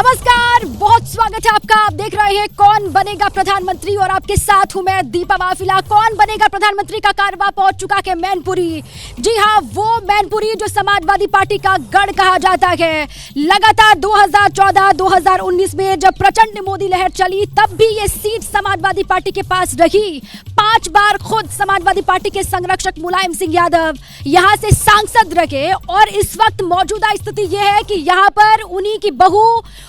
नमस्कार, बहुत स्वागत है आपका। आप देख रहे हैं कौन बनेगा प्रधानमंत्री और आपके साथ हूं मैं दीपा माफिला। कौन बनेगा प्रधानमंत्री का कारवा पहुंच चुका है मैनपुरी। जी हां, वो मैनपुरी जो समाजवादी पार्टी का गढ़ कहा जाता है। लगातार 2014-2019 में जब प्रचंड मोदी लहर चली तब भी ये सीट समाजवादी पार्टी के पास रही। 5 बार खुद समाजवादी पार्टी के संरक्षक मुलायम सिंह यादव यहां से सांसद रहे और इस वक्त मौजूदा स्थिति यह है कि यहां पर उन्हीं की बहू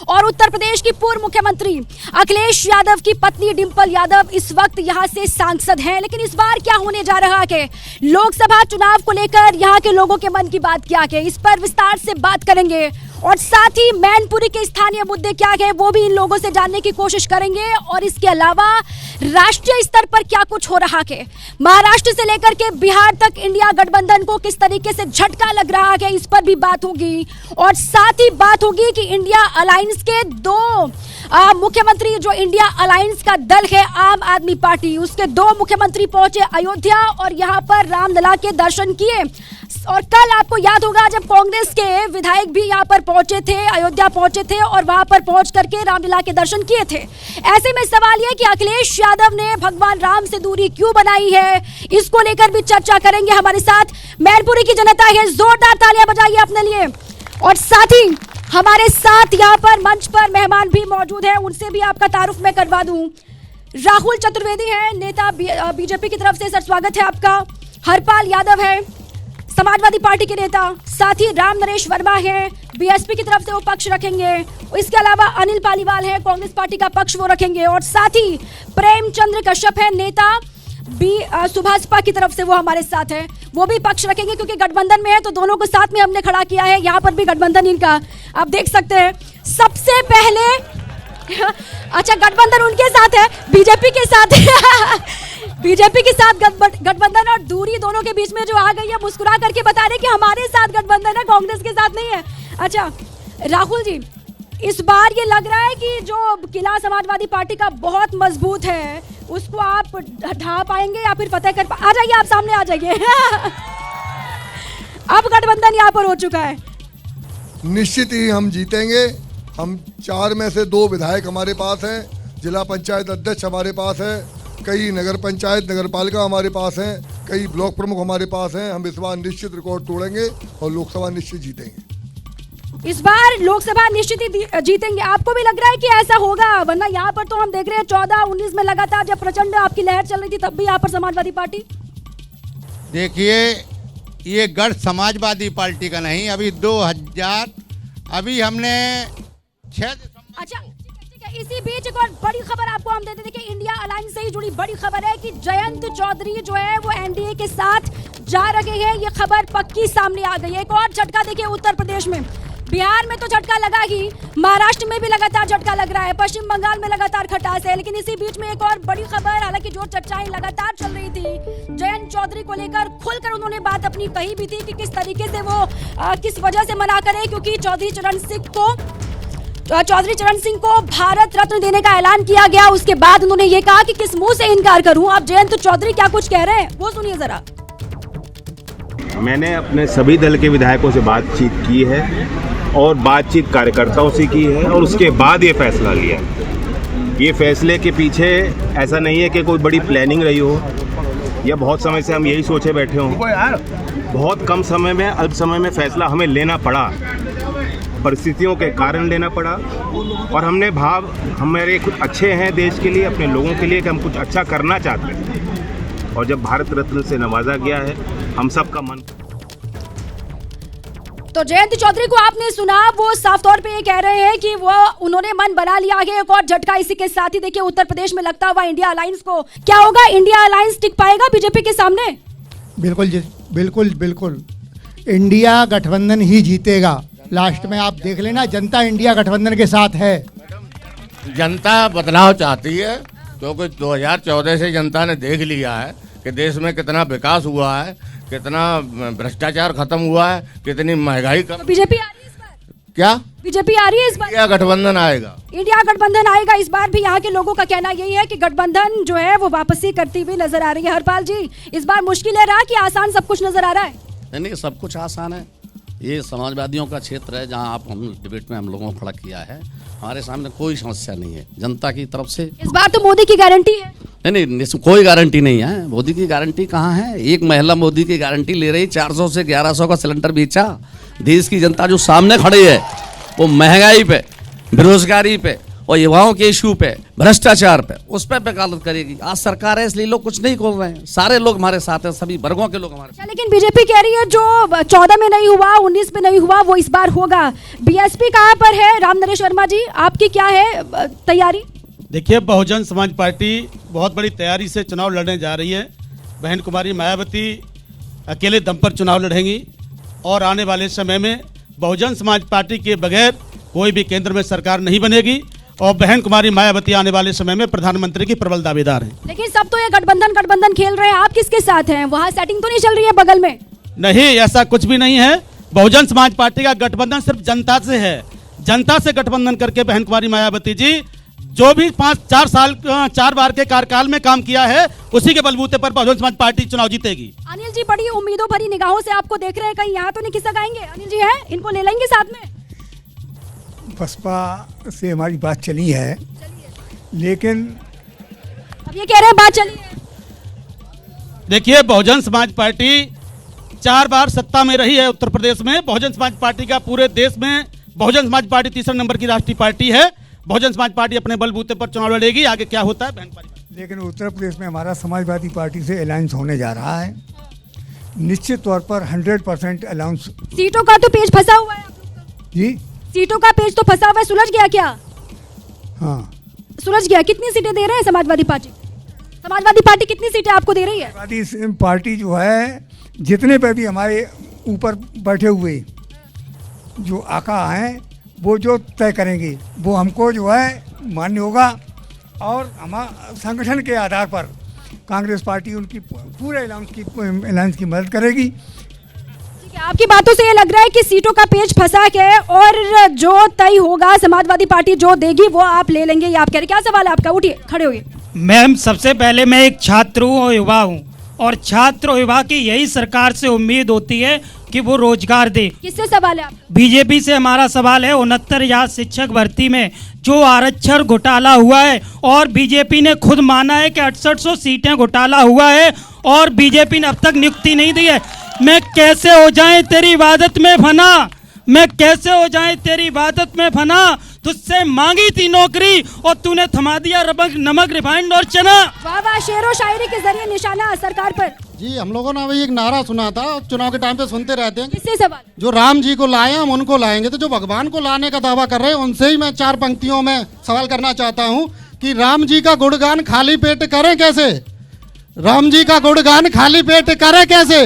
और उत्तर प्रदेश की पूर्व मुख्यमंत्री अखिलेश यादव की पत्नी डिंपल यादव इस वक्त यहां से सांसद हैं। लेकिन इस बार क्या होने जा रहा है, लोकसभा चुनाव को लेकर यहां के लोगों के मन की बात क्या है, इस पर विस्तार से बात करेंगे और साथ ही मैनपुरी के स्थानीय मुद्दे क्या है वो भी इन लोगों से जानने की कोशिश करेंगे। और इसके अलावा राष्ट्रीय स्तर पर क्या कुछ हो रहा है, महाराष्ट्र से लेकर के बिहार तक इंडिया गठबंधन को किस तरीके से झटका लग रहा है, इस पर भी बात होगी। और साथ ही बात होगी कि इंडिया अलायंस के 2 मुख्यमंत्री, जो इंडिया अलायंस का दल है आम आदमी पार्टी, उसके 2 मुख्यमंत्री पहुंचे अयोध्या और यहां पर रामलला के दर्शन किए। और कल आपको याद होगा जब कांग्रेस के विधायक भी यहां पर पहुंचे थे, अयोध्या पहुंचे थे और वहां पर पहुंच करके रामलला के दर्शन किए थे। ऐसे में सवाल यह कि अखिलेश यादव ने भगवान राम से दूरी क्यों बनाई है, इसको लेकर भी चर्चा करेंगे। हमारे साथ मैनपुरी की जनता है, जोरदार तालियां बजाइए अपने लिए। और साथ ही हमारे साथ यहाँ पर मंच पर मेहमान भी मौजूद हैं, उनसे भी आपका तारुफ मैं करवा दूं। राहुल चतुर्वेदी हैं, नेता बीजेपी की तरफ से, सर स्वागत है आपका। हरपाल यादव है, समाजवादी पार्टी के नेता। साथ ही राम नरेश वर्मा है, बीएसपी की तरफ से वो पक्ष रखेंगे। इसके अलावा अनिल पालीवाल है, कांग्रेस पार्टी का पक्ष वो रखेंगे। और साथ ही प्रेमचंद्र कश्यप है, नेता सुभाषपा की तरफ से, वो हमारे साथ है, वो भी पक्ष रखेंगे क्योंकि गठबंधन में है तो दोनों को साथ में हमने खड़ा किया है। यहाँ पर भी गठबंधन इनका आप देख सकते हैं। सबसे पहले अच्छा, गठबंधन उनके साथ है, बीजेपी के साथ है। बीजेपी के साथ गठबंधन और दूरी दोनों के बीच में जो आ गई है, मुस्कुरा करके बता रहे कि हमारे साथ गठबंधन है, कांग्रेस के साथ नहीं है। अच्छा राहुल जी, इस बार ये लग रहा है कि जो किला समाजवादी पार्टी का बहुत मजबूत है उसको आप ढा पाएंगे या फिर फतेह कर आ जाइए, आप सामने आ जाइए। अब गठबंधन यहाँ पर हो चुका है। निश्चित ही हम जीतेंगे। हम 4 में से 2 विधायक हमारे पास हैं, जिला पंचायत अध्यक्ष हमारे पास है, कई नगर पंचायत नगर पालिका हमारे पास हैं, कई ब्लॉक प्रमुख हमारे पास हैं। हम इस बार निश्चित रिकॉर्ड तोड़ेंगे और लोकसभा निश्चित जीतेंगे। इस बार लोकसभा निश्चित ही जीतेंगे। आपको भी लग रहा है कि ऐसा होगा? वरना यहाँ पर तो हम देख रहे हैं 14-19 में लगातार जब प्रचंड आपकी लहर चल रही थी तब भी यहाँ पर समाजवादी पार्टी। देखिए, ये गढ़ समाजवादी पार्टी का नहीं, अभी हमने 6 दिसंबर। अच्छा ठीक है। इसी बीच एक और बड़ी खबर आपको हम देते थे कि इंडिया अलायंस से ही जुड़ी बड़ी खबर है कि जयंत चौधरी जो है वो एनडीए के साथ जा रहे हैं। ये खबर पक्की सामने आ गई है। एक और झटका देखिए उत्तर प्रदेश में, बिहार में तो झटका लगा ही, महाराष्ट्र में भी लगातार झटका लग रहा है, पश्चिम बंगाल में लगातार खटास है। लेकिन इसी बीच में एक और बड़ी खबर, हालांकि जो चर्चाएं लगातार चल रही थी जयंत चौधरी को लेकर, खुलकर उन्होंने बात अपनी कही भी थी कि किस तरीके से वो किस वजह से मना करें, क्योंकि चौधरी चरण सिंह को भारत रत्न देने का ऐलान किया गया। उसके बाद उन्होंने ये कहा कि किस मुंह से इनकार करूं। आप जयंत चौधरी क्या कुछ कह रहे हैं वो सुनिए जरा। मैंने अपने सभी दल के विधायकों से बातचीत की है और बातचीत कार्यकर्ताओं से की है और उसके बाद ये फैसला लिया। ये फैसले के पीछे ऐसा नहीं है कि कोई बड़ी प्लानिंग रही हो या बहुत समय से हम यही सोचे बैठे हों। बहुत कम समय में, अल्प समय में फैसला हमें लेना पड़ा, परिस्थितियों के कारण लेना पड़ा। और हमारे कुछ अच्छे हैं देश के लिए, अपने लोगों के लिए, कि हम कुछ अच्छा करना चाहते हैं। और जब भारत रत्न से नवाजा गया है, हम सबका मन। तो जयंत चौधरी को आपने सुना, वो साफ तौर पे ये कह रहे हैं कि वो उन्होंने मन बना लिया है। एक और झटका इसी के साथ ही देखिए उत्तर प्रदेश में लगता हुआ इंडिया अलायंस को क्या होगा, इंडिया अलायंस टिक पाएगा बीजेपी के सामने? बिल्कुल जी, बिल्कुल इंडिया गठबंधन ही जीतेगा। लास्ट में आप देख लेना, जनता इंडिया गठबंधन के साथ है। जनता बदलाव चाहती है क्योंकि 2014 से जनता ने देख लिया है कि देश में कितना विकास हुआ है, कितना भ्रष्टाचार खत्म हुआ है, कितनी महंगाई कम। बीजेपी आ रही है इस बार? क्या बीजेपी आ रही है इस बार? इंडिया गठबंधन आएगा। इंडिया गठबंधन आएगा इस बार भी। यहाँ के लोगों का कहना यही है कि गठबंधन जो है वो वापसी करती हुई नजर आ रही है। हरपाल जी, इस बार मुश्किल है रहा कि आसान सब कुछ नजर आ रहा है? नहीं, सब कुछ आसान है। ये समाजवादियों का क्षेत्र है जहां आप हम डिबेट में हम लोगों को खड़ा किया है। हमारे सामने कोई समस्या नहीं है जनता की तरफ से। इस बार तो मोदी की गारंटी है। नहीं, इसमें कोई गारंटी नहीं है। मोदी की गारंटी कहाँ है? एक महिला मोदी की गारंटी ले रही, 400 से 1100 का सिलेंडर बेचा। देश की जनता जो सामने खड़ी है वो महंगाई पे, बेरोजगारी पे और युवाओं के इशू पे, भ्रष्टाचार पे, उस पर वकालत करेगी। आज सरकार है इसलिए लोग कुछ नहीं खोल रहे हैं। सारे लोग हमारे साथ हैं, सभी वर्गों के लोग हमारे साथ। लेकिन बीजेपी कह रही है जो 14 में नहीं हुआ, 19 में नहीं हुआ, वो इस बार होगा। बीएसपी कहाँ पर है? राम नरेश वर्मा जी, आपकी क्या है तैयारी? देखिए, बहुजन समाज पार्टी बहुत बड़ी तैयारी से चुनाव लड़ने जा रही है। बहन कुमारी मायावती अकेले दम पर चुनाव लड़ेंगी और आने वाले समय में बहुजन समाज पार्टी के बगैर कोई भी केंद्र में सरकार नहीं बनेगी और बहन कुमारी मायावती आने वाले समय में प्रधानमंत्री की प्रबल दावेदार हैं। लेकिन सब तो ये गठबंधन खेल रहे हैं, आप किसके साथ हैं? वहाँ सेटिंग तो नहीं चल रही है बगल में? नहीं, ऐसा कुछ भी नहीं है। बहुजन समाज पार्टी का गठबंधन सिर्फ जनता से है। जनता से गठबंधन करके बहन कुमारी मायावती जी जो भी 4 बार के कार्यकाल में काम किया है उसी के बलबूते पर बहुजन समाज पार्टी चुनाव जीतेगी। अनिल जी बड़ी उम्मीदों भरी निगाहों से आपको देख रहे हैं, कहीं यहाँ तो नहीं किस्सा गाएंगे? अनिल जी है, इनको ले लेंगे साथ में? बसपा से हमारी बात चली है, लेकिन अब ये कह रहे हैं बात चली है। देखिए, बहुजन समाज पार्टी 4 बार सत्ता में रही है उत्तर प्रदेश में। बहुजन समाज पार्टी का पूरे देश में बहुजन समाज पार्टी तीसरे नंबर की राष्ट्रीय पार्टी है। बहुजन समाज पार्टी अपने बलबूते पर चुनाव लड़ेगी। आगे क्या होता है बहन कुमारी। लेकिन उत्तर प्रदेश में हमारा समाजवादी पार्टी से अलायंस होने जा रहा है। निश्चित तौर पर 100% अलायंस। सीटों का तो पेज फंसा हुआ है आप लोग का। जी, सीटों का पेज तो फंसा हुआ है, सुलझ गया क्या? हाँ, सुलझ गया। कितनी सीटें दे रहे हैं समाजवादी पार्टी? समाजवादी पार्टी कितनी सीटें आपको दे रही है? समाजवादी पार्टी जो है, जितने पे भी हमारे ऊपर बैठे हुए जो आका हैं वो जो तय करेंगे वो हमको जो है मान्य होगा और हमारा संगठन के आधार पर कांग्रेस पार्टी उनकी पूरे अलायंस की मदद करेगी। ठीक है, आपकी बातों से ये लग रहा है कि सीटों का पेज फंसा के और जो तय होगा समाजवादी पार्टी जो देगी वो आप ले लेंगे, ये आप कह रहे हैं। क्या सवाल है आपका? उठिए, खड़े होइए। मैम, सबसे पहले मैं एक छात्र हूँ और युवा हूँ और छात्र और युवा की यही सरकार से उम्मीद होती है कि वो रोजगार दे। किससे सवाल है आप? बीजेपी से हमारा सवाल है। 69,000 शिक्षक भर्ती में जो आरक्षण घोटाला हुआ है और बीजेपी ने खुद माना है कि 6800 सीटें घोटाला हुआ है और बीजेपी ने अब तक नियुक्ति नहीं दी है। मैं कैसे हो जाए तेरी इबादत में फना, मैं कैसे हो जाए तेरी इबादत में फना, तुझसे मांगी थी नौकरी और तूने थमा दिया नमक रिफाइंड और चना। वाह वाह, शेरो शायरी के जरिए निशाना सरकार पर। जी, हम लोगों ने अभी एक नारा सुना था, चुनाव के टाइम पे सुनते रहते हैं। किससे सवाल? जो राम जी को लाए हम उनको लाएंगे। तो जो भगवान को लाने का दावा कर रहे हैं उनसे ही मैं 4 पंक्तियों में सवाल करना चाहता हूँ कि राम जी का गुणगान खाली पेट करें कैसे? राम जी का गुणगान खाली पेट करें कैसे?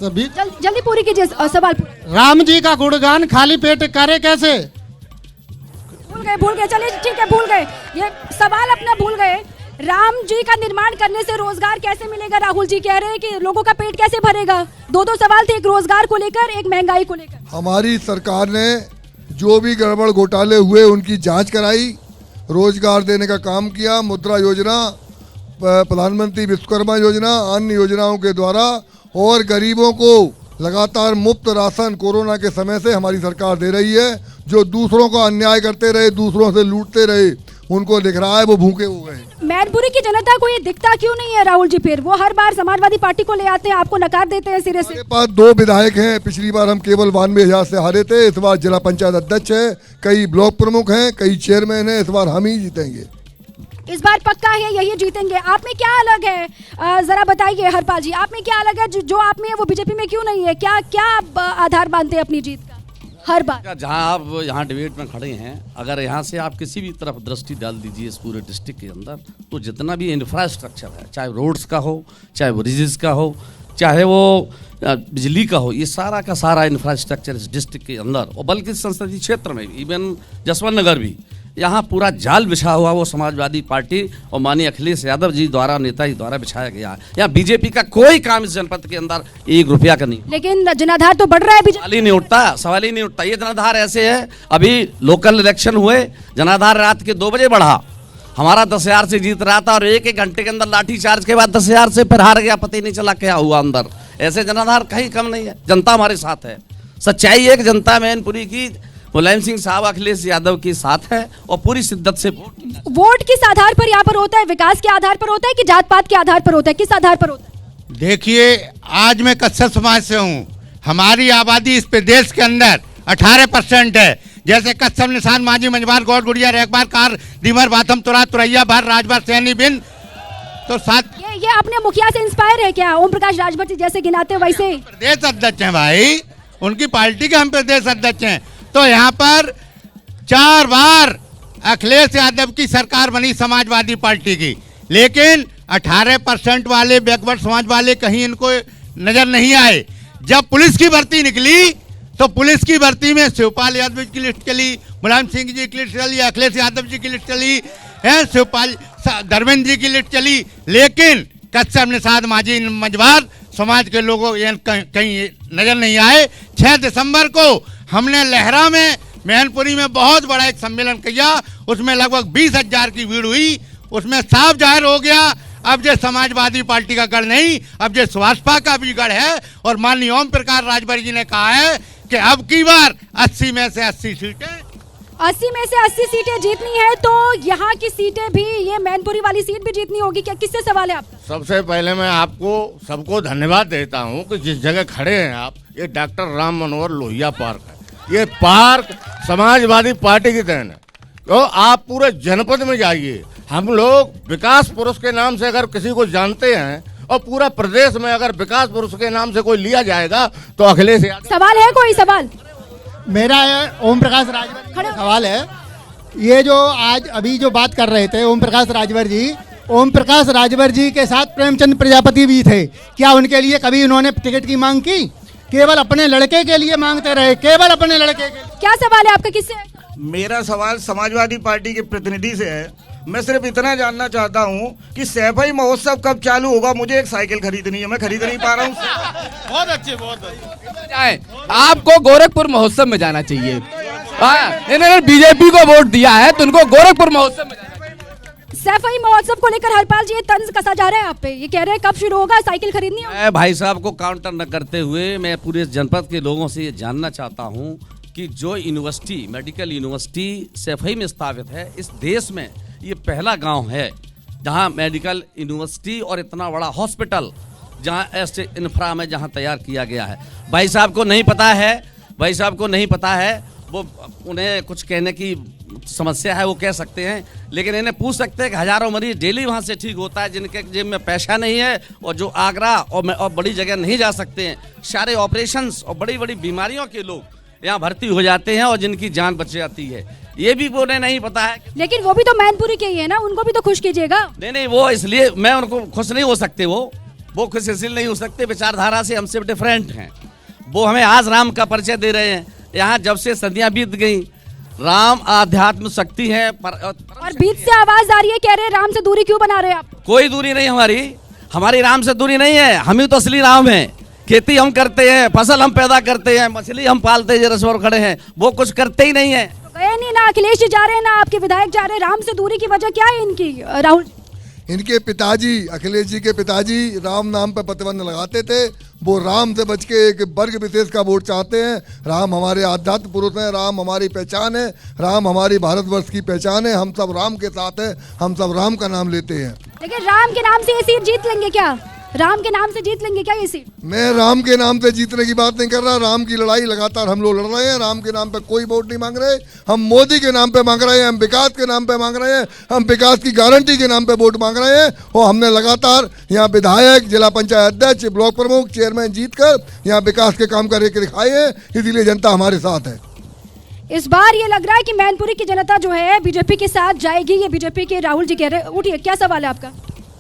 जल्दी पूरी कीजिए सवाल। राम जी का गुणगान खाली पेट करे कैसे? भूल गए, चलिए ठीक है, भूल गए, ये सवाल अपना भूल गए। राम जी का निर्माण करने से रोजगार कैसे मिलेगा? राहुल जी कह रहे हैं कि लोगों का पेट कैसे भरेगा? 2 सवाल थे, एक रोजगार को लेकर, एक महंगाई को लेकर। हमारी सरकार ने जो भी गड़बड़ घोटाले हुए उनकी जांच कराई, रोजगार देने का काम किया। मुद्रा योजना, प्रधानमंत्री विश्वकर्मा योजना, अन्य योजनाओं के द्वारा और गरीबों को लगातार मुफ्त राशन कोरोना के समय से हमारी सरकार दे रही है। जो दूसरों का अन्याय करते रहे, दूसरों से लूटते रहे, उनको दिख रहा है वो भूखे हो गए। मैनपुरी की जनता को ये दिखता क्यों नहीं है राहुल जी? फिर वो हर बार समाजवादी पार्टी को ले आते हैं, आपको नकार देते हैं सिरे से। हमारे पास 2 विधायक हैं। पिछली बार हम केवल 92,000 से हारे थे। इस बार जिला पंचायत अध्यक्ष है, कई ब्लॉक प्रमुख हैं, कई चेयरमैन हैं। इस बार हम ही जीतेंगे। इस बार पक्का है यही जीतेंगे। आप में क्या अलग है, जरा बताइए हरपाल जी, आप में क्या अलग है जो आप में है वो बीजेपी में क्यों नहीं है? क्या आप आधार मानते हैं अपनी जीत का हर बार? जहाँ आप यहाँ डिबेट में खड़े हैं, अगर यहाँ से आप किसी भी तरफ दृष्टि डाल दीजिए इस पूरे डिस्ट्रिक्ट के अंदर, तो जितना भी इंफ्रास्ट्रक्चर है, चाहे रोड्स का हो, चाहे वो ब्रिजेस का हो, चाहे वो बिजली का हो, ये सारा का सारा इंफ्रास्ट्रक्चर इस डिस्ट्रिक्ट के अंदर और बल्कि संसदीय क्षेत्र में, इवन जसवंत नगर भी, यहाँ पूरा जाल बिछा हुआ वो समाजवादी पार्टी और माननीय अखिलेश यादव जी द्वारा, नेता जी द्वारा बिछाया गया है। यहाँ बीजेपी का कोई काम इस जनपद के अंदर 1 रुपया का नहीं। लेकिन जनाधार तो बढ़ रहा है। सवाल ही नहीं उठता, सवाल ही नहीं उठता। ये जनाधार ऐसे है, अभी लोकल इलेक्शन हुए, जनाधार रात के 2 बजे बढ़ा। हमारा 10,000 से जीत रहा था और 1 घंटे के अंदर लाठी चार्ज के बाद 10,000 से फिर हार गया, पता ही नहीं चला क्या हुआ अंदर। ऐसे जनाधार कहीं कम नहीं है, जनता हमारे साथ है। सच्चाई है कि जनता मैनपुरी की मुलायम सिंह साहब अखिलेश यादव के साथ है और पूरी शिद्दत से वोट किस आधार पर यहाँ पर होता है? विकास के आधार पर होता है कि जात पात के आधार पर होता है? किस आधार पर होता है? देखिए, आज मैं कच्छप समाज से हूँ। हमारी आबादी इस प्रदेश के अंदर 18% है। जैसे कच्छप, निशान, मांझी, मंझवार, गौड़, गुड़िया, रेखबार, कार, दीमर, बाथम, तुरा, तुरैया, भार, राजभर, सैनी, बिन, तो साथ ये अपने मुखिया से इंस्पायर है क्या? ओम प्रकाश राजभर जी जैसे गिनाते वैसे ही प्रदेश अध्यक्ष हैं भाई, उनकी पार्टी के हम प्रदेश अध्यक्ष हैं। तो यहाँ पर 4 बार अखिलेश यादव की सरकार बनी समाजवादी पार्टी की, लेकिन 18% वाले बैकवर्ड समाज वाले कहीं इनको नजर नहीं आए। जब पुलिस की भर्ती निकली तो पुलिस की भर्ती में शिवपाल यादव की लिस्ट चली, मुलायम सिंह जी की लिस्ट चली, अखिलेश यादव जी की लिस्ट चली है, शिवपाल धर्मेंद्र जी की लिस्ट चली, लेकिन कच्छप, निषाद, मांझी, मंझवार समाज के लोगों कहीं नजर नहीं आए। 6 दिसंबर को हमने लहरा में मैनपुरी में बहुत बड़ा एक सम्मेलन किया, उसमें लगभग 20,000 की भीड़ हुई। उसमें साफ जाहिर हो गया अब ये समाजवादी पार्टी का गढ़ नहीं, अब ये सुभाषपा का भी गढ़ है। और माननीय ओम प्रकाश राजभर जी ने कहा है कि अब की बार 80 में से 80 सीटें 80 में से 80 सीटें जीतनी है, तो यहाँ की सीटें भी, ये मैनपुरी वाली सीट भी जीतनी होगी क्या? किससे सवाल है आपका? सबसे पहले मैं आपको सबको धन्यवाद देता हूँ कि जिस जगह खड़े हैं आप, ये डॉक्टर राम मनोहर लोहिया पार्क है। ये पार्क समाजवादी पार्टी की देन है। तो आप पूरे जनपद में जाइए, हम लोग विकास पुरुष के नाम से अगर किसी को जानते हैं, और पूरा प्रदेश में अगर विकास पुरुष के नाम से कोई लिया जाएगा तो अखिलेश यादव। सवाल है कोई सवाल? मेरा ओम प्रकाश राजभर का सवाल है। ये जो आज अभी जो बात कर रहे थे ओम प्रकाश राजभर जी के साथ प्रेमचंद प्रजापति भी थे, क्या उनके लिए कभी उन्होंने टिकट की मांग की? केवल अपने लड़के के लिए मांगते रहे, केवल अपने लड़के के लिए। क्या सवाल है आपका? किससे? मेरा सवाल समाजवादी पार्टी के प्रतिनिधि से है। मैं सिर्फ इतना जानना चाहता हूँ कि सैफई महोत्सव कब चालू होगा? मुझे एक साइकिल खरीदनी है, मैं खरीद नहीं पा रहा हूँ। बहुत अच्छे। आपको गोरखपुर महोत्सव में जाना चाहिए। इन्होंने बीजेपी को वोट दिया है तो उनको गोरखपुर महोत्सव में जाना चाहिए। सैफई महोत्सव को लेकर हरपाल जी ये तंज कसा जा रहा है आप पे, ये कह रहे हैं कब शुरू होगा, साइकिल खरीदनी है। मैं भाई साहब को काउंटर न करते हुए मैं पूरे जनपद के लोगों से ये जानना चाहता हूँ कि जो यूनिवर्सिटी, मेडिकल यूनिवर्सिटी सैफई में स्थापित है, इस देश में ये पहला गांव है जहां मेडिकल यूनिवर्सिटी और इतना बड़ा हॉस्पिटल जहां ऐसे इंफ्रा में जहां तैयार किया गया है। भाई साहब को नहीं पता है, वो उन्हें कुछ कहने की समस्या है, वो कह सकते हैं, लेकिन इन्हें पूछ सकते हैं कि हजारों मरीज डेली वहां से ठीक होता है जिनके जेब में पैसा नहीं है और जो आगरा और बड़ी जगह नहीं जा सकते हैं, सारे ऑपरेशंस और बड़ी बड़ी बीमारियों के लोग यहाँ भर्ती हो जाते हैं और जिनकी जान बच जाती है, ये भी उन्हें नहीं पता है। लेकिन वो भी तो मैनपुरी के ही है ना, उनको भी तो खुश कीजिएगा। नहीं, वो इसलिए मैं उनको खुश नहीं हो सकते, वो खुश इसलिए नहीं हो सकते, विचारधारा से हमसे डिफरेंट हैं। वो हमें आज राम का परिचय दे रहे हैं। यहाँ जब से सदियां बीत गई, राम आध्यात्म शक्ति है और बीच से आवाज आ रही है, कह रहे हैं राम से दूरी क्यों बना रहे हैं आप? कोई दूरी नहीं हमारी राम से दूरी नहीं है। हम ही तो असली राम है। खेती हम करते हैं, फसल हम पैदा करते हैं, मछली हम पालते हैं, रसोर खड़े हैं, वो कुछ करते ही नहीं है। तो गए नहीं ना, अखिलेश जी जा रहे हैं ना, आपके विधायक जा रहे हैं। राम से दूरी की वजह क्या है इनकी? राहुल, इनके पिताजी, अखिलेश जी के पिताजी राम नाम पर प्रतिबंध लगाते थे। वो राम से बच के एक वर्ग विशेष का वोट चाहते हैं। राम हमारे आध्यात्म पुरुष हैं, राम हमारी पहचान है, राम हमारी भारतवर्ष की पहचान है। हम सब राम के साथ हैं, हम सब राम का नाम लेते हैं। लेकिन राम के नाम से ये सीट जीत लेंगे क्या? राम के नाम से जीत लेंगे क्या ये सीट? मैं राम के नाम से जीतने की बात नहीं कर रहा। राम की लड़ाई लगातार हम लोग लड़ रहे हैं। राम के नाम पे कोई वोट नहीं मांग रहे, हम मोदी के नाम पे मांग रहे हैं, हम विकास के नाम पे मांग रहे हैं, हम विकास की गारंटी के नाम पे वोट मांग रहे हैं। और हमने लगातार यहाँ विधायक, जिला पंचायत अध्यक्ष, ब्लॉक प्रमुख, चेयरमैन जीतकर यहाँ विकास के काम करके दिखाए हैं। इसीलिए जनता हमारे साथ है। इस बार ये लग रहा है कि मैनपुरी की जनता जो है बीजेपी के साथ जाएगी, ये बीजेपी के राहुल जी कह रहे हैं। उठिए, क्या सवाल है आपका?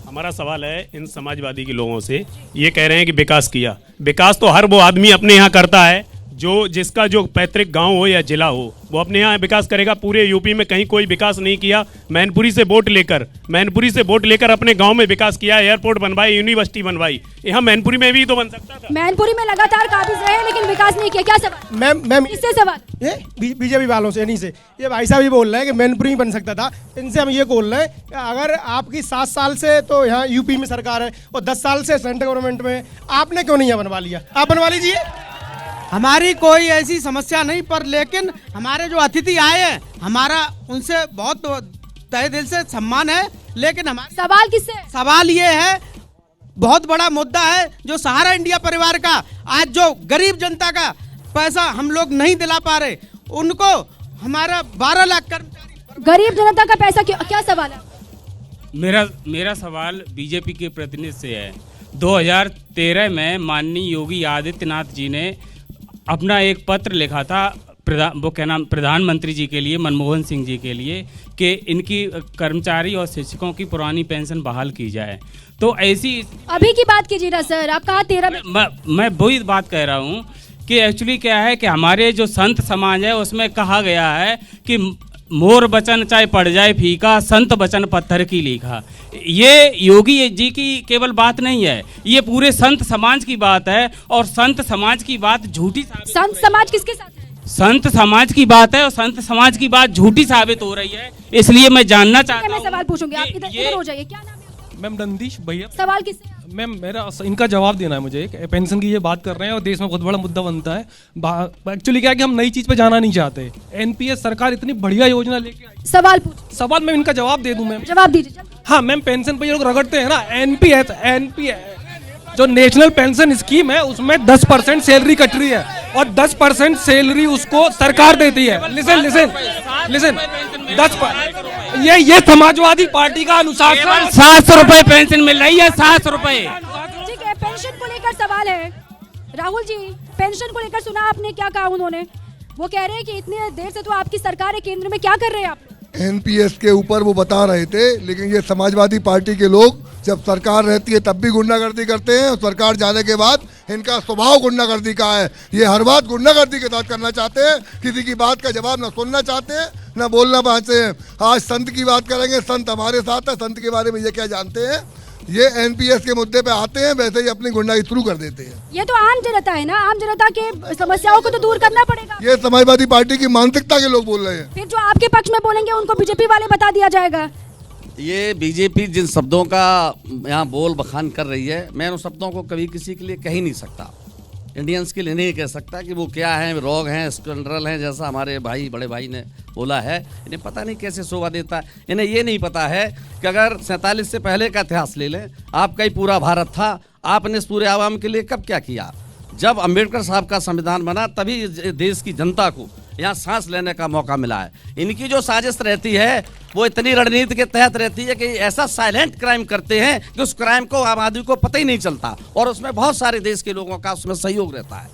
हमारा सवाल है इन समाजवादी के लोगों से, ये कह रहे हैं कि विकास किया। विकास तो हर वो आदमी अपने यहाँ करता है जिसका जो पैतृक गांव हो या जिला हो वो अपने यहाँ विकास करेगा। पूरे यूपी में कहीं कोई विकास नहीं किया। मैनपुरी से वोट लेकर अपने गांव में विकास किया, एयरपोर्ट बनवाई, यूनिवर्सिटी बनवाई। यहाँ मैनपुरी में भी तो बन सकता था। मैनपुरी में लगातार काबिज रहे लेकिन विकास नहीं किया। क्या सवाल? मैम इससे सवाल ये बीजेपी वालों से नहीं से ये भाई साहब ही बोल रहे हैं कि मैनपुरी में बन सकता था। इनसे हम ये बोल रहे हैं कि अगर आपकी 7 साल से तो यहाँ यूपी में सरकार है और 10 साल से सेंट्रल गवर्नमेंट में, आपने क्यों नहीं यहाँ बनवा लिया? आप बनवा लीजिए। हमारी कोई ऐसी समस्या नहीं, पर लेकिन हमारे जो अतिथि आए हैं हमारा उनसे बहुत तहे दिल से सम्मान है। लेकिन हमारा सवाल किससे? सवाल ये है, बहुत बड़ा मुद्दा है जो सहारा इंडिया परिवार का, आज जो गरीब जनता का पैसा हम लोग नहीं दिला पा रहे, उनको हमारा 12 लाख कर्मचारी। गरीब जनता का पैसा क्या सवाल है? मेरा सवाल बीजेपी के प्रतिनिधि से है। 2013 में माननीय योगी आदित्यनाथ जी ने अपना एक पत्र लिखा था प्रधानमंत्री जी के लिए, मनमोहन सिंह जी के लिए, कि इनकी कर्मचारी और शिक्षकों की पुरानी पेंशन बहाल की जाए। तो ऐसी अभी की बात कीजिए ना सर, आप कहा 13 में? मैं वही बात कह रहा हूँ कि एक्चुअली क्या है कि हमारे जो संत समाज है उसमें कहा गया है कि मोर बचन चाहे पड़ जाए फीका, संत बचन पत्थर की लिखा। ये योगी जी की केवल बात नहीं है, ये पूरे संत समाज की बात है। और संत समाज की बात झूठी, संत समाज किसके साथ है? संत समाज की बात है और संत समाज की बात झूठी साबित हो रही है। इसलिए मैं जानना चाहता हूं। मैं सवाल पूछूंगी, आप इधर हो जाइए। क्या नाम है आपका? मैम रणदीश भैया। सवाल किससे? मैम मेरा इनका जवाब देना है मुझे। पेंशन की ये बात कर रहे हैं और देश में बहुत बड़ा मुद्दा बनता है। एक्चुअली क्या है कि हम नई चीज पे जाना नहीं चाहते। एनपीएस सरकार इतनी बढ़िया योजना लेके आई। सवाल मैं इनका जवाब दे दूं मैम? जवाब दीजिए। हाँ मैम, पेंशन पे ये लोग रगड़ते हैं ना, एनपीएस जो नेशनल पेंशन स्कीम है उसमें 10% सैलरी कट रही है और 10% सैलरी उसको सरकार देती है। लिसन 10%। ये समाजवादी पार्टी का अनुशासन। 700 रुपए पेंशन मिल रही है, 700 रुपए। ठीक है, पेंशन को लेकर सवाल है। राहुल जी, पेंशन को लेकर सुना आपने क्या कहा उन्होंने? वो कह रहे हैं कि इतनी देर से तो आपकी सरकार है केंद्र में, क्या कर रहे हैं आप? एनपीएस के ऊपर वो बता रहे थे, लेकिन ये समाजवादी पार्टी के लोग जब सरकार रहती है तब भी गुंडागर्दी करते हैं और सरकार जाने के बाद इनका स्वभाव गुंडागर्दी का है। ये हर बात गुंडागर्दी के साथ करना चाहते हैं, किसी की बात का जवाब न सुनना चाहते हैं न बोलना चाहते हैं। आज संत की बात करेंगे, संत हमारे साथ है, संत के बारे में ये क्या जानते हैं? ये एनपीएस के मुद्दे पे आते हैं, वैसे ही अपनी गुंडाई शुरू कर देते हैं। ये तो आम जनता है ना, आम जनता के समस्याओं को तो दूर करना पड़ेगा। ये समाजवादी पार्टी की मानसिकता के लोग बोल रहे हैं। फिर जो आपके पक्ष में बोलेंगे उनको बीजेपी वाले बता दिया जाएगा। ये बीजेपी जिन शब्दों का यहाँ बोल बखान कर रही है, मैं उन शब्दों को कभी किसी के लिए कह ही नहीं सकता। इंडियंस के लिए नहीं कह सकता कि वो क्या हैं, रोग हैं, स्कैंडल हैं, जैसा हमारे भाई बड़े भाई ने बोला है। इन्हें पता नहीं कैसे शोभा देता है। इन्हें ये नहीं पता है कि अगर 47 से पहले का इतिहास ले लें, आपका ही पूरा भारत था, आपने इस पूरे आवाम के लिए कब क्या किया? जब अंबेडकर साहब का संविधान बना तभी देश की जनता को यहाँ सांस लेने का मौका मिला है। इनकी जो साजिश रहती है वो इतनी रणनीति के तहत रहती है कि ऐसा साइलेंट क्राइम करते हैं कि उस क्राइम को आम आदमी को पता ही नहीं चलता और उसमें बहुत सारे देश के लोगों का उसमें सहयोग रहता है।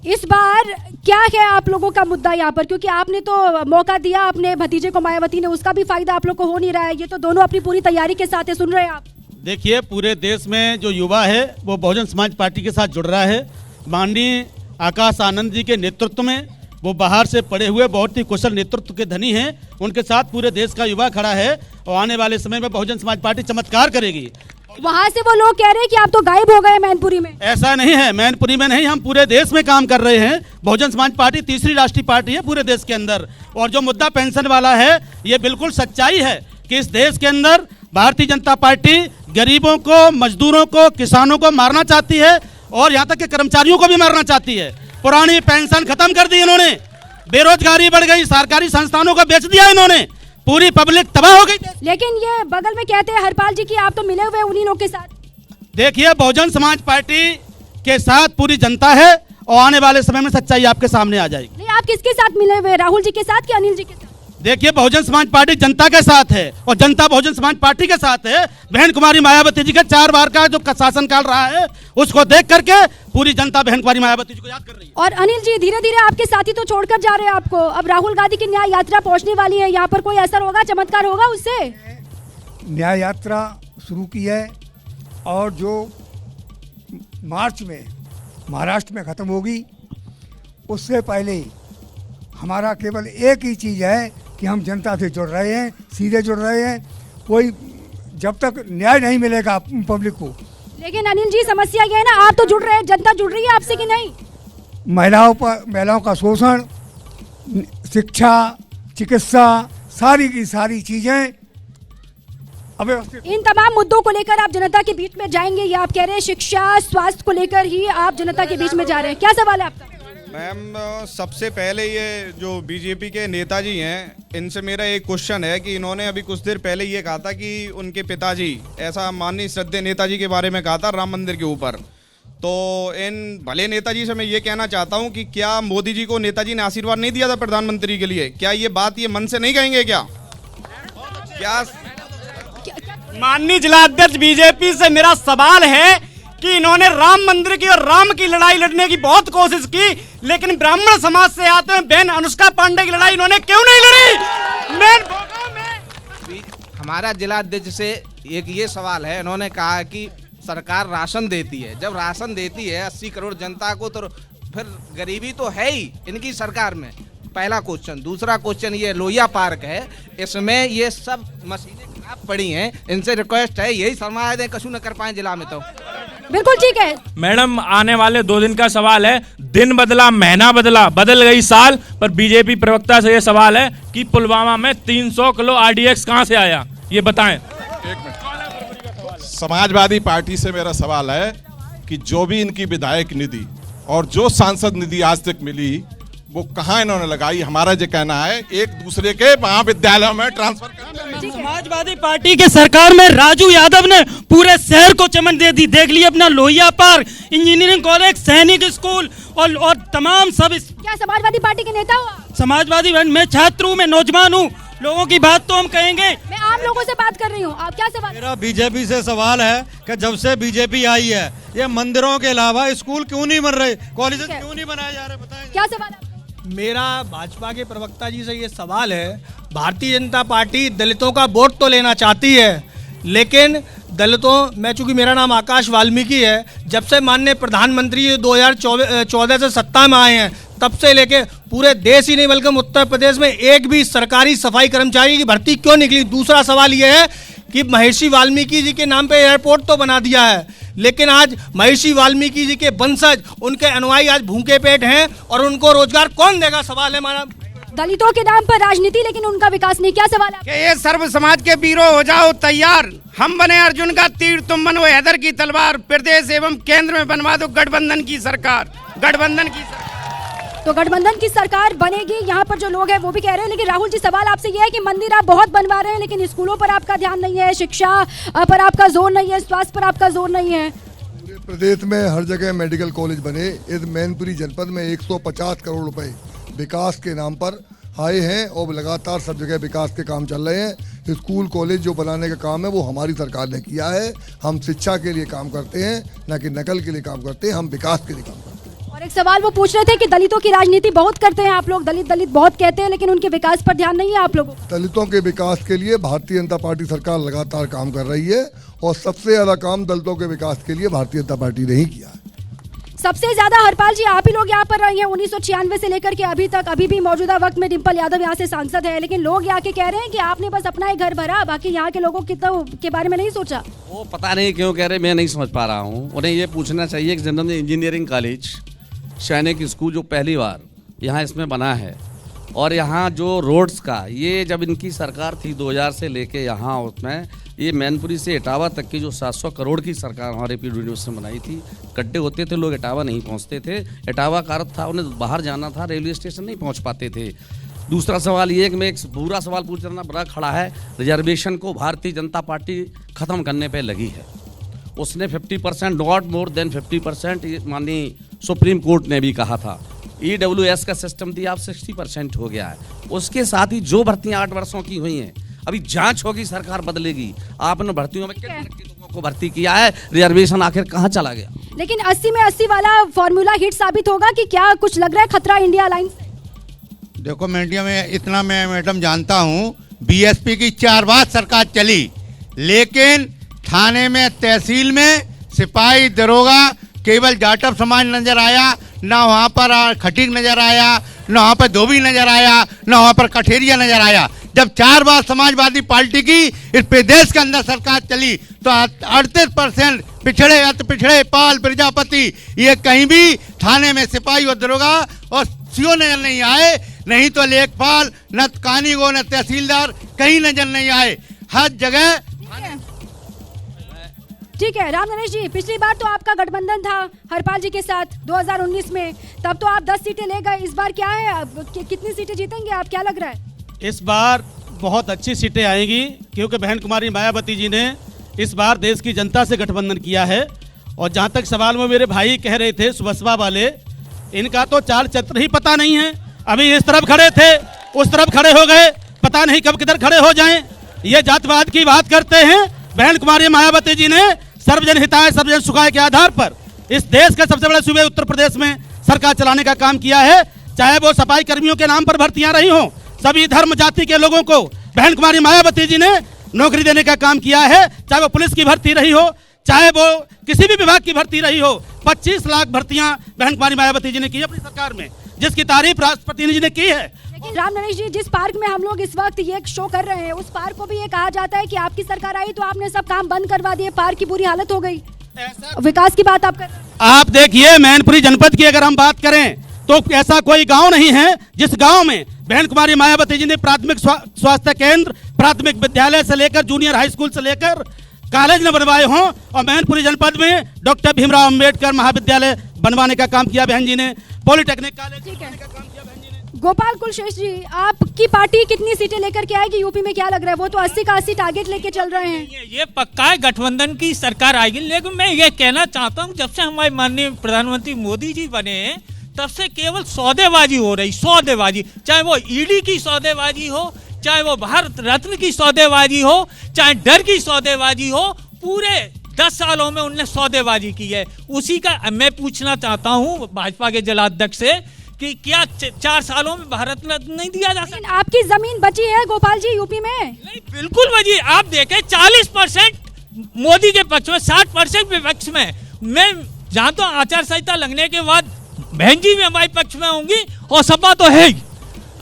इस बार क्या है आप लोगों का मुद्दा यहाँ पर? क्योंकि आपने तो मौका दिया अपने भतीजे को मायावती ने, उसका भी फायदा आप लोग को हो नहीं रहा है। ये तो दोनों अपनी पूरी तैयारी के साथ है। सुन रहे हैं आप? देखिए, पूरे देश में जो युवा है वो बहुजन समाज पार्टी के साथ जुड़ रहा है। माननीय आकाश आनंद जी के नेतृत्व में, वो बाहर से पढ़े हुए बहुत ही कुशल नेतृत्व के धनी हैं, उनके साथ पूरे देश का युवा खड़ा है और आने वाले समय में बहुजन समाज पार्टी चमत्कार करेगी। वहाँ से वो लोग कह रहे हैं कि आप तो गायब हो गए मैनपुरी में। ऐसा नहीं है, मैनपुरी में नहीं, हम पूरे देश में काम कर रहे हैं। बहुजन समाज पार्टी तीसरी राष्ट्रीय पार्टी है पूरे देश के अंदर। और जो मुद्दा पेंशन वाला है, ये बिल्कुल सच्चाई है कि इस देश के अंदर भारतीय जनता पार्टी गरीबों को, मजदूरों को, किसानों को मारना चाहती है और यहाँ तक कि कर्मचारियों को भी मारना चाहती है। पुरानी पेंशन खत्म कर दी इन्होंने, बेरोजगारी बढ़ गई, सरकारी संस्थानों को बेच दिया इन्होंने, पूरी पब्लिक तबाह हो गई। लेकिन ये बगल में कहते हैं हरपाल जी की आप तो मिले हुए उन्हीं लोग के साथ। देखिए, बहुजन समाज पार्टी के साथ पूरी जनता है और आने वाले समय में सच्चाई आपके सामने आ जाएगी। नहीं, आप किसके साथ मिले हुए? राहुल जी के साथ कि अनिल जी के साथ? देखिए, बहुजन समाज पार्टी जनता के साथ है और जनता बहुजन समाज पार्टी के साथ है। बहन कुमारी मायावती जी का 4 बार का जो शासनकाल रहा है उसको देख करके पूरी जनता बहन कुमारी मायावती जी को याद कर रही है। और अनिल जी, धीरे धीरे आपके साथी तो छोड़कर जा रहे हैं आपको। अब राहुल गांधी की न्याय यात्रा पहुंचने वाली है, यहाँ पर कोई असर होगा, चमत्कार होगा उससे? न्याय यात्रा शुरू की है और जो मार्च में महाराष्ट्र में ख़त्म होगी उससे पहले हमारा केवल एक ही चीज़ है कि हम जनता से जुड़ रहे हैं, सीधे जुड़ रहे हैं। कोई जब तक न्याय नहीं मिलेगा पब्लिक को। लेकिन अनिल जी समस्या ये है ना, आप तो जुड़ रहे हैं, जनता जुड़ रही है आपसे कि नहीं? महिलाओं का शोषण, शिक्षा, चिकित्सा, सारी की सारी चीज़ें अव्यवस्थित। इन तमाम मुद्दों को लेकर आप जनता के बीच में जाएंगे, ये आप कह रहे हैं शिक्षा स्वास्थ्य को लेकर ही आप जनता के बीच में जा रहे हैं, क्या सवाल है आपका? मैम, सबसे पहले ये जो बीजेपी के नेताजी हैं, इनसे मेरा एक क्वेश्चन है कि इन्होंने अभी कुछ देर पहले ये कहा था कि उनके पिताजी, ऐसा माननीय श्रद्धेय नेताजी के बारे में कहा था राम मंदिर के ऊपर। तो इन भले नेताजी से मैं ये कहना चाहता हूँ कि क्या मोदी जी को नेताजी ने आशीर्वाद नहीं दिया था प्रधानमंत्री के लिए? क्या ये बात ये मन से नहीं कहेंगे क्या? माननीय जिला अध्यक्ष बीजेपी से मेरा सवाल है कि इन्होंने राम मंदिर की और राम की लड़ाई लड़ने की बहुत कोशिश की, लेकिन ब्राह्मण समाज से आते हैं बहन अनुष्का पांडे की लड़ाई इन्होंने क्यों नहीं लड़ी? हमारा जिला अध्यक्ष से एक ये सवाल है, इन्होंने कहा कि सरकार राशन देती है। जब राशन देती है 80 करोड़ जनता को, तो फिर गरीबी तो है ही इनकी सरकार में। पहला क्वेश्चन। दूसरा क्वेश्चन ये लोहिया पार्क है, इसमें ये सब मशीनें खराब पड़ी हैं, इनसे रिक्वेस्ट है यही सरमाया दें, कશું न कर पाए जिला में। तो बिल्कुल ठीक है मैडम, आने वाले 2 दिन का सवाल है, दिन बदला महीना बदला, बदल गई साल, पर बीजेपी प्रवक्ता से ये सवाल है कि पुलवामा में 300 किलो आरडीएक्स कहां से आया, ये बताएं। समाजवादी पार्टी से मेरा सवाल है कि जो भी इनकी विधायक निधि और जो सांसद निधि आज तक मिली, वो कहाँ इन्होंने लगाई? हमारा जो कहना है एक दूसरे के महाविद्यालयों में ट्रांसफर करना। समाजवादी पार्टी के सरकार में राजू यादव ने पूरे शहर को चमन दे दी। देख लिए अपना लोहिया पार्क, इंजीनियरिंग कॉलेज, सैनिक स्कूल और तमाम सब। क्या समाजवादी पार्टी के नेता हो? समाजवादी, मैं छात्र हूँ, मैं नौजवान हूँ, लोगों की बात तो हम कहेंगे। मैं आम लोगों से बात कर रही हूँ, आप क्या सवाल? मेरा बीजेपी से सवाल है कि जब से बीजेपी आई है, ये मंदिरों के अलावा स्कूल क्यों नहीं बन रहे, कॉलेज क्यों नहीं बनाए जा रहे, बताएं। क्या सवाल है? मेरा भाजपा के प्रवक्ता जी से ये सवाल है, भारतीय जनता पार्टी दलितों का वोट तो लेना चाहती है, लेकिन दलितों में, चूंकि मेरा नाम आकाश वाल्मीकि है, जब से माननीय प्रधानमंत्री 2014 से सत्ता में आए हैं, तब से लेके पूरे देश ही नहीं बल्कि उत्तर प्रदेश में एक भी सरकारी सफाई कर्मचारी की भर्ती क्यों निकली? दूसरा सवाल ये है कि महर्षि वाल्मीकि जी के नाम पे एयरपोर्ट तो बना दिया है, लेकिन आज महर्षि वाल्मीकि जी के वंशज, उनके अनुयायी आज भूखे पेट हैं और उनको रोजगार कौन देगा? सवाल है हमारा। दलितों के नाम पर राजनीति, लेकिन उनका विकास नहीं, क्या सवाल है? कि ये सर्व समाज के वीरों हो जाओ तैयार, हम बने अर्जुन का तीर, तुम बनो हैदर की तलवार, प्रदेश एवं केंद्र में बनवा दो गठबंधन की सरकार। गठबंधन की तो गठबंधन की सरकार बनेगी, यहाँ पर जो लोग हैं वो भी कह रहे हैं। लेकिन राहुल जी सवाल आपसे ये है कि मंदिर आप बहुत बनवा रहे हैं, लेकिन स्कूलों पर आपका ध्यान नहीं है, शिक्षा पर आपका जोर नहीं है, स्वास्थ्य पर आपका जोर नहीं है। पूरे प्रदेश में हर जगह मेडिकल कॉलेज बने। इस मैनपुरी जनपद में 150 करोड़ रुपए विकास के नाम पर आए हैं और लगातार सब जगह विकास के काम चल रहे हैं। स्कूल कॉलेज जो बनाने का काम है वो हमारी सरकार ने किया है। हम शिक्षा के लिए काम करते हैं, न कि नकल के लिए काम करते हैं, हम विकास के लिए काम करते हैं। और एक सवाल वो पूछ रहे थे कि दलितों की राजनीति बहुत करते हैं आप लोग, दलित दलित बहुत कहते हैं, लेकिन उनके विकास पर ध्यान नहीं है आप लोगों को। दलितों के विकास के लिए भारतीय जनता पार्टी सरकार लगातार काम कर रही है और सबसे ज्यादा काम दलितों के विकास के लिए भारतीय जनता पार्टी ने ही किया है। सबसे ज्यादा हरपाल जी आप ही लोग यहाँ पर रहे हैं 1996 से लेकर के अभी तक। अभी भी मौजूदा वक्त में डिम्पल यादव यहाँ से सांसद है, लेकिन लोग यहाँ के कह रहे हैं कि आपने बस अपना ही घर भरा, बाकी यहाँ के लोगों के बारे में नहीं सोचा। वो पता नहीं क्यों कह रहे, मैं नहीं समझ पा रहा हूँ। उन्हें ये पूछना चाहिए कि जनरल इंजीनियरिंग कॉलेज, सैनिक स्कूल जो पहली बार यहाँ इसमें बना है, और यहाँ जो रोड्स का, ये जब इनकी सरकार थी 2000 से लेके यहाँ, उसमें ये मैनपुरी से इटावा तक की जो 700 करोड़ की सरकार हमारे पीड यूनिवर्सिटी ने बनाई थी, गड्ढे होते थे, लोग इटावा नहीं पहुँचते थे, इटावा का अर्थ था उन्हें बाहर जाना था, रेलवे स्टेशन नहीं पहुँच पाते थे। दूसरा सवाल ये कि मैं एक पूरा सवाल पूछ रहा बड़ा खड़ा है, रिजर्वेशन को भारतीय जनता पार्टी ख़त्म करने पर लगी है। उसने 50%, नॉट मोर देन 50%, माननीय सुप्रीम कोर्ट ने भी कहा था। EWS का सिस्टम थी, आप 60% हो गया है। उसके साथ ही जो भर्तियां 8 वर्षों की हुई हैं, अभी जांच होगी, सरकार बदलेगी। आपने भर्तियों में कितने लोगों को भर्ती किया है, रिजर्वेशन आखिर कहाँ चला गया? लेकिन 80 में 80 वाला फॉर्मूला हिट साबित होगा कि क्या कुछ लग रहा है खतरा इंडिया अलायंस से? देखो मीडिया में इतना मैं मैडम जानता हूँ, BSP की 4 बार सरकार चली, लेकिन थाने में, तहसील में सिपाही दरोगा केवल जाटव समाज नजर आया, ना वहाँ पर खटीक नजर आया, ना वहाँ पर धोबी नजर आया, ना वहाँ पर कठेरिया नजर आया। जब 4 बार समाजवादी पार्टी की इस प्रदेश के अंदर सरकार चली तो 38% पिछड़े अति पिछड़े पाल प्रजापति ये कहीं भी थाने में सिपाही और दरोगा और सीओ नजर नहीं आए, नहीं तो लेखपाल, न कानीगो, न तहसीलदार कहीं नजर नहीं आए। हर जगह ठीक है। राम नरेश जी, पिछली बार तो आपका गठबंधन था हरपाल जी के साथ 2019 में, तब तो आप 10 सीटें ले गए। इस बार क्या है, अब कितनी सीटें जीतेंगे आप, क्या लग रहा है? इस बार बहुत अच्छी सीटें आएंगी क्योंकि बहन कुमारी मायावती जी ने इस बार देश की जनता से गठबंधन किया है। और जहाँ तक सवाल में मेरे भाई कह रहे थे सुबसपा वाले, इनका तो चाल चक्र ही पता नहीं है। अभी इस तरफ खड़े थे, उस तरफ खड़े हो गए, पता नहीं कब किधर खड़े हो जाएं। ये जातिवाद की बात करते हैं। बहन कुमारी मायावती जी ने सर्वजन हिताय सर्वजन सुखाय के आधार पर इस देश के सबसे बड़े सूबे उत्तर प्रदेश में सरकार चलाने का काम किया है। चाहे वो सफाई कर्मियों के नाम पर भर्तियां रही हों, सभी धर्म जाति के लोगों को बहन कुमारी मायावती जी ने नौकरी देने का काम किया है। चाहे वो पुलिस की भर्ती रही हो, चाहे वो किसी भी विभाग की भर्ती रही हो, 25 लाख भर्तियां बहन कुमारी मायावती जी ने की अपनी सरकार में, जिसकी तारीफ राष्ट्रपति जी ने की है। लेकिन राम नरेश जी, जिस पार्क में हम लोग इस वक्त ये शो कर रहे हैं, उस पार्क को भी ये कहा जाता है कि आपकी सरकार आई तो आपने सब काम बंद करवा दिए, पार्क की बुरी हालत हो गई। विकास की बात आप कर रहे हैं। आप देखिए, मैनपुरी जनपद की अगर हम बात करें तो ऐसा कोई गांव नहीं है जिस गांव में बहन कुमारी मायावती जी ने प्राथमिक स्वास्थ्य केंद्र, प्राथमिक विद्यालय से लेकर जूनियर हाई स्कूल से लेकर कॉलेज न बनवाए हों। और मैनपुरी जनपद में डॉक्टर भीमराव अंबेडकर महाविद्यालय बनवाने का काम किया बहन जी ने, पॉलिटेक्निक कॉलेज बनवाने का काम किया बहन जी ने। गोपाल कुलशेष जी, आपकी पार्टी कितनी सीटें लेकर के आएगी यूपी में, क्या लग रहा है? वो तो 80 का 80 टारगेट लेके चल रहे हैं। ये पक्का है गठबंधन की सरकार आएगी। लेकिन मैं ये कहना चाहता हूँ, जब से हमारे माननीय प्रधानमंत्री मोदी जी बने हैं तब से केवल सौदेबाजी हो रही, सौदेबाजी। चाहे वो ईडी की सौदेबाजी हो, चाहे वो भारत रत्न की सौदेबाजी हो, चाहे डर की सौदेबाजी हो, पूरे 10 सालों में उनने सौदेबाजी की है। उसी का मैं पूछना चाहता हूँ भाजपा के जिलाध्यक्ष से कि क्या 4 सालों में भारत रत्न नहीं दिया जा सकता? आपकी जमीन बची है गोपाल जी यूपी में? नहीं, बिल्कुल बची। आप देखें 40% मोदी के पक्ष में, 60% विपक्ष में। मैं जानता हूँ आचार संहिता लगने के बाद बहन जी भी हमारे पक्ष में होंगी और सपा तो है ही।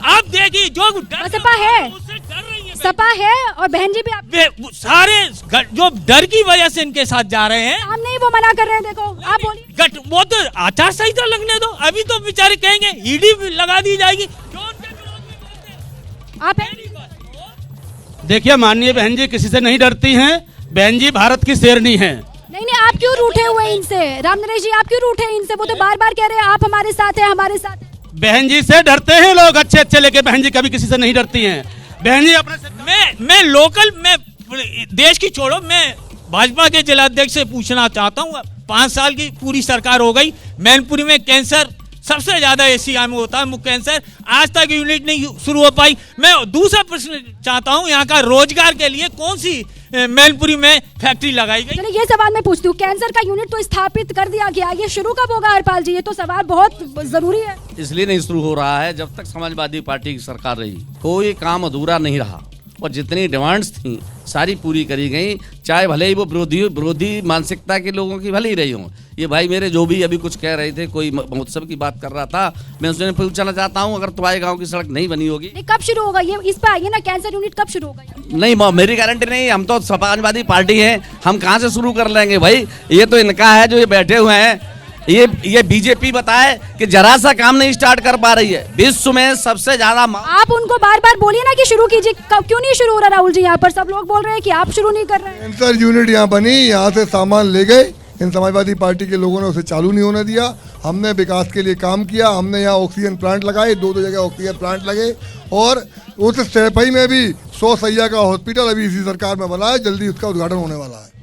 आप देखिए जो सपा है, सपा है और बहन जी भी आप सारे जो डर की वजह से इनके साथ जा रहे हैं। हम नहीं, वो मना कर रहे हैं। देखो आप बोलिए, वो तो आचार संहिता लगने दो, अभी तो बेचारे कहेंगे ईडी लगा दी जाएगी। आप देखिए माननीय बहन जी किसी से नहीं डरती हैं। बहन जी भारत की शेरनी हैं। नहीं, आप क्यों रूठे हुए इनसे? राम नरेश जी, आप क्यों रूठे इनसे? वो तो बार बार कह रहे हैं आप हमारे साथ हैं, हमारे साथ हैं। बहन जी से डरते हैं लोग अच्छे अच्छे, लेके बहन जी कभी किसी से नहीं डरती हैं। बहन जी अपने मैं लोकल, मैं देश की छोड़ो, मैं भाजपा के जिलाध्यक्ष से पूछना चाहता हूँ। 5 साल की पूरी सरकार हो गई, मैनपुरी में कैंसर सबसे ज्यादा एशिया में होता है, मुख्य कैंसर, आज तक यूनिट नहीं शुरू हो पाई। मैं दूसरा प्रश्न चाहता हूँ, यहाँ का रोजगार के लिए कौन सी मैनपुरी में फैक्ट्री लगाई गई? चलिए ये सवाल मैं पूछती हूँ, कैंसर का यूनिट तो स्थापित कर दिया गया, ये शुरू कब होगा हरपाल जी? ये तो सवाल बहुत जरूरी है। इसलिए नहीं शुरू हो रहा है, जब तक समाजवादी पार्टी की सरकार रही कोई काम अधूरा नहीं रहा और जितनी डिमांड्स थी सारी पूरी करी गई, चाहे भले ही वो विरोधी मानसिकता के लोगों की भले ही रही हों। ये भाई मेरे जो भी अभी कुछ कह रहे थे, कोई महोत्सव की बात कर रहा था, मैं उसने पूछना चाहता हूँ, अगर तुम्हारे गांव की सड़क नहीं बनी होगी, कब शुरू होगा ये? इस पे आइए ना, कैंसर यूनिट कब शुरू होगा? नहीं, मेरी गारंटी नहीं। हम तो समाजवादी पार्टी है, हम कहाँ से शुरू कर लेंगे भाई? ये तो इनका है जो ये बैठे हुए हैं। ये बीजेपी बताए कि जरा सा काम नहीं स्टार्ट कर पा रही है, विश्व में सबसे ज्यादा। आप उनको बार बार बोलिए ना कि शुरू कीजिए, क्यों नहीं शुरू हो रहा? राहुल जी, यहाँ पर सब लोग बोल रहे हैं कि आप शुरू नहीं कर रहे हैं। कैंसर यूनिट यहाँ बनी, यहाँ से सामान ले गए, इन समाजवादी पार्टी के लोगों ने उसे चालू नहीं होने दिया। हमने विकास के लिए काम किया, हमने यहाँ ऑक्सीजन प्लांट लगाए, 2 जगह ऑक्सीजन प्लांट लगे, और उस सैफई में भी 100 सैया का हॉस्पिटल अभी इसी सरकार में बना है, जल्दी उसका उद्घाटन होने वाला है।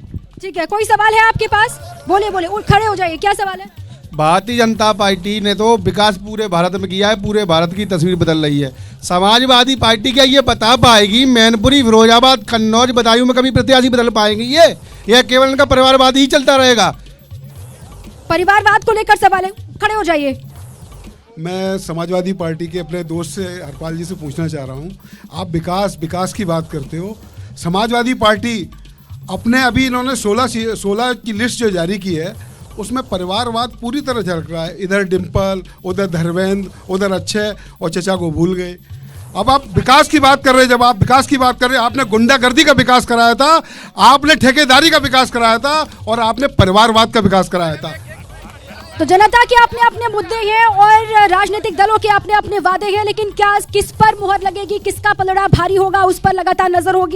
ठीक है, कोई सवाल है आपके पास? बोलिए बोलिए, खड़े हो जाइए, क्या सवाल है? भारतीय जनता पार्टी ने तो विकास पूरे भारत में किया है, पूरे भारत की तस्वीर बदल रही है। समाजवादी पार्टी क्या ये बता पाएगी मैनपुरी, फिरोजाबाद, कन्नौज, बदायूं में कभी प्रत्याशी बदल पाएंगे? ये केवल इनका परिवारवाद ही चलता रहेगा। परिवारवाद को लेकर सवाल है, खड़े हो जाइए। मैं समाजवादी पार्टी के अपने दोस्त से, हरपाल जी से पूछना चाह रहा हूँ, आप विकास की बात करते हो, समाजवादी पार्टी अपने अभी इन्होंने 16 की लिस्ट जो जारी की है उसमें परिवारवाद पूरी तरह झलक रहा है। इधर डिम्पल, उधर धर्मेंद्र, उधर अक्षय और चचा को भूल गए। अब आप विकास की बात कर रहे हैं, जब आप विकास की बात कर रहे हैं, आपने गुंडागर्दी का विकास कराया था, आपने ठेकेदारी का विकास कराया था और आपने परिवारवाद का विकास कराया था। तो जनता के अपने अपने मुद्दे हैं और राजनीतिक दलों के अपने अपने वादे हैं, लेकिन क्या किस पर मुहर लगेगी, किसका पलड़ा भारी होगा, उस पर लगातार नजर होगी।